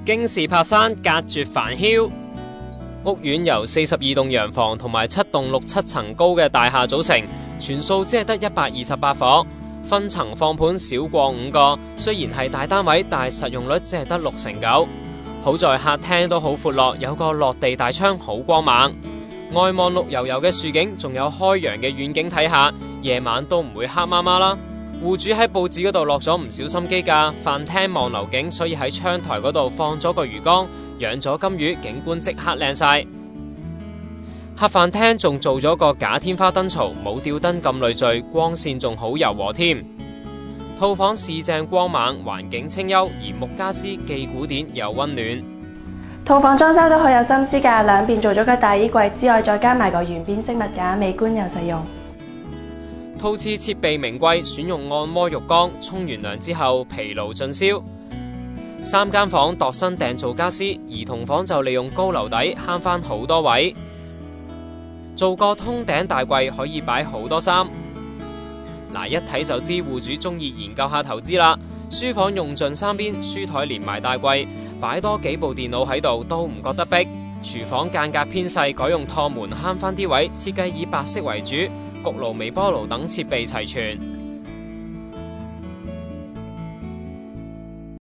京士柏山隔絕繁囂。屋苑由42棟洋房同埋7棟6、7層高嘅大廈組成，全數只係得128伙，分層放盤少過5個。雖然係大單位，但係實用率只係得9%。好在客廳都好闊落，有個落地大窗，好光猛。外望綠油油嘅樹景，仲有開揚嘅遠景睇下，夜晚都唔會黑麻麻啦。戶主喺報紙嗰度落咗唔少心機㗎，飯廳望樓景，所以喺窗台嗰度放咗個魚缸，養咗金魚，景觀即刻靚晒。客飯廳仲做咗個假天花燈槽，冇吊燈咁累贅，光線仲好柔和添。套房市正光猛，環境清幽，而木家私既古典又溫暖。套房裝修都好有心思㗎，兩邊做咗個大衣櫃之外，再加埋個圓邊飾物架，美觀又實用。套廁設備名貴，選用按摩浴缸，沖完涼之後疲勞盡消。3間房度身訂做家私，兒童房就利用高樓底慳返好多位。做個通頂大櫃可以擺好多衫。嗱，一睇就知戶主中意研究下投資啦。書房用盡3邊，書台連埋大櫃，擺多幾部電腦喺度都唔覺得逼。廚房間隔偏細，改用趟門慳返啲位，設計以白色為主，焗爐、微波爐等設備齊全。